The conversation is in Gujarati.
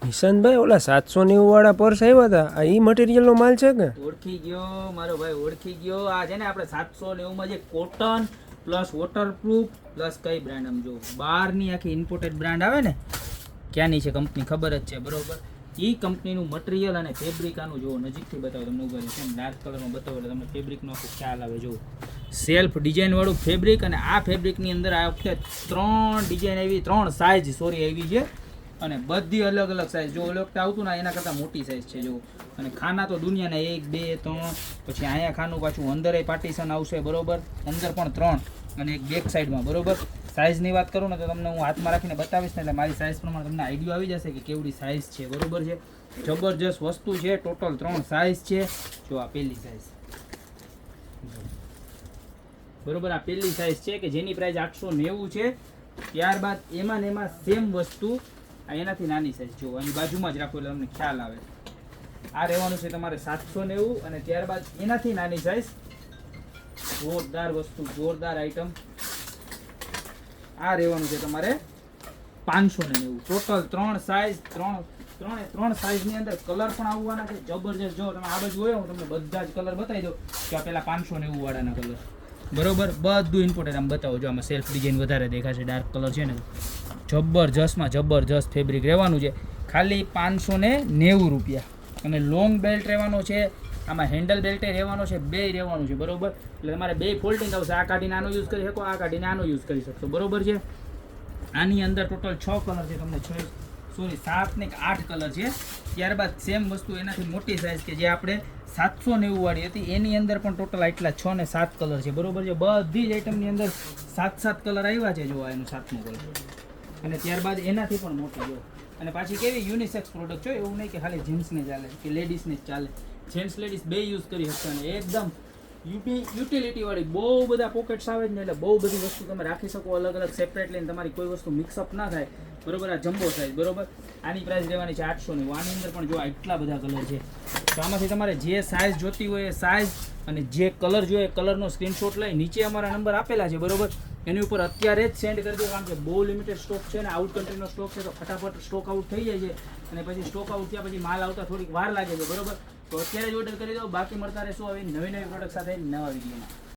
નિશાંતભાઈ ઓલા 790 વાળા પર્સ આવ્યા હતા આ ઈ મટીરિયલનો માલ છે કે? ઓળખી ગયો મારો ભાઈ, ઓળખી ગયો. આ છે ને આપણે 790 માં જે કોટન પ્લસ વોટરપ્રૂફ પ્લસ કઈ બ્રાન્ડ આમ જો બહારની આખી ઇમ્પોર્ટેડ બ્રાન્ડ આવે ને, ક્યાંની છે કંપની ખબર જ છે બરોબર. એ કંપનીનું મટીરિયલ અને ફેબ્રિક આનું જુઓ, નજીકથી બતાવો તમને ઉભા છે ડાર્ક કલરમાં બતાવો એટલે તમને ફેબ્રિકનો આખો ખ્યાલ આવે. જુઓ સેલ્ફ ડિઝાઇન વાળું ફેબ્રિક, અને આ ફેબ્રિકની અંદર આ વખતે 3 ડિઝાઇન આવી, 3 સાઇઝ સોરી આવી છે, અને બધી અલગ અલગ સાઇઝ. જો ઓલો વખતે આવતું ને એના કરતાં મોટી સાઇઝ છે જો. અને ખાના તો દુનિયાના 1 2 3, પછી અહીંયા ખાનું પાછું અંદર પાર્ટીશન આવશે બરોબર, અંદર પણ 3 અને એક બેક સાઈડમાં બરોબર. સાઇઝની વાત કરું ને તો તમને હું હાથમાં રાખીને બતાવીશ ને એટલે મારી સાઇઝ પ્રમાણે તમને આઈડિયા આવી જશે કે કેવડી સાઇઝ છે બરોબર છે. જબરજસ્ત વસ્તુ છે. ટોટલ 3 સાઇઝ છે. જો આ પહેલી સાઇઝ બરોબર, આ પહેલી સાઇઝ છે કે જેની પ્રાઇસ 890 છે. ત્યારબાદ એમાં ને એમાં સેમ વસ્તુ એનાથી નાની સાઇઝ જો આની બાજુમાં જ રાખો એટલે તમને ખ્યાલ આવે. આ રહેવાનું છે તમારે 790, અને ત્યારબાદ એનાથી નાની સાઇઝ. જોરદાર વસ્તુ, જોરદાર આઈટમ. આ રહેવાનું છે તમારે 590. ટોટલ 3 સાઇઝ, 3 સાઇઝની અંદર કલર પણ આવવાના છે જબરજસ્ત. જો તમે આ બાજુ હોય હું તમને બધા જ કલર બતાવી દઉં કે આ પેલા 590 વાળાના કલર બરોબર, બધું ઇમ્પોર્ટેન્ટ આમ બતાવો. જો આમાં સેલ્ફ ડિઝાઇન વધારે દેખાશે, ડાર્ક કલર છે ને, જબરજસ્તમાં જબરજસ્ત ફેબ્રિક રહેવાનું છે. ખાલી 590 રૂપિયા. અને લોંગ બેલ્ટ રહેવાનો છે, આમાં હેન્ડલ બેલ્ટે રહેવાનો છે, બે રહેવાનું છે બરોબર. એટલે તમારે બે ફોલ્ડિંગ આવશે, આ કાઢીને આનો યુઝ કરી શકો, આ કાઢીને આનો યુઝ કરી શકશો બરોબર છે. આની અંદર ટોટલ 6 કલર છે, તમને 7 ને 8 કલર છે. ત્યારબાદ સેમ વસ્તુ એનાથી મોટી સાઇઝ કે જે આપણે 790 વાળી હતી એની અંદર પણ ટોટલ આટલા 6 ને 7 કલર છે બરોબર છે. બધી જ આઈટમની અંદર 7 કલર આવ્યા છે. જો એનું 7મો કલર, અને ત્યારબાદ એનાથી પણ મોટી જો. અને પાછી કેવી યુનિસેક્સ પ્રોડક્ટ છે, એવું નહીં કે ખાલી જેન્ટ્સને ચાલે કે લેડીઝને જ ચાલે. જેન્ટ્સ લેડીઝ બે યુઝ કરી શકશે, અને એકદમ યુટિલિટી વાળી. બહુ બધા પોકેટ્સ આવે જ ને એટલે બહુ બધી વસ્તુ તમે રાખી શકો અલગ અલગ સેપરેટ લઈને, તમારી કોઈ વસ્તુ મિક્સઅપ ના થાય બરોબર. આ જમ્બો સાઇઝ બરોબર, આની પ્રાઇસ રહેવાની છે 890. આની અંદર પણ જો એટલા બધા કલર છે. તો આમાંથી તમારે જે સાઇઝ જોતી હોય એ સાઇઝ અને જે કલર જોઈએ એ કલરનો સ્ક્રીનશોટ લઈ નીચે અમારા નંબર આપેલા છે બરોબર, એની ઉપર અત્યારે જ સેન્ડ કરી દો, કારણ કે બહુ લિમિટેડ સ્ટોક છે ને આઉટ કન્ટ્રીનો સ્ટોક છે, તો ફટાફટ સ્ટોક આઉટ થઈ જાય છે, અને પછી સ્ટોક આઉટ થયા પછી માલ આવતા થોડીક વાર લાગે છે બરોબર. તો અત્યારે જ ઓર્ડર કરી દો. બાકી મળતા રહેશું આવી નવી પ્રોડક્ટ સાથે નવા વિડીયોમાં.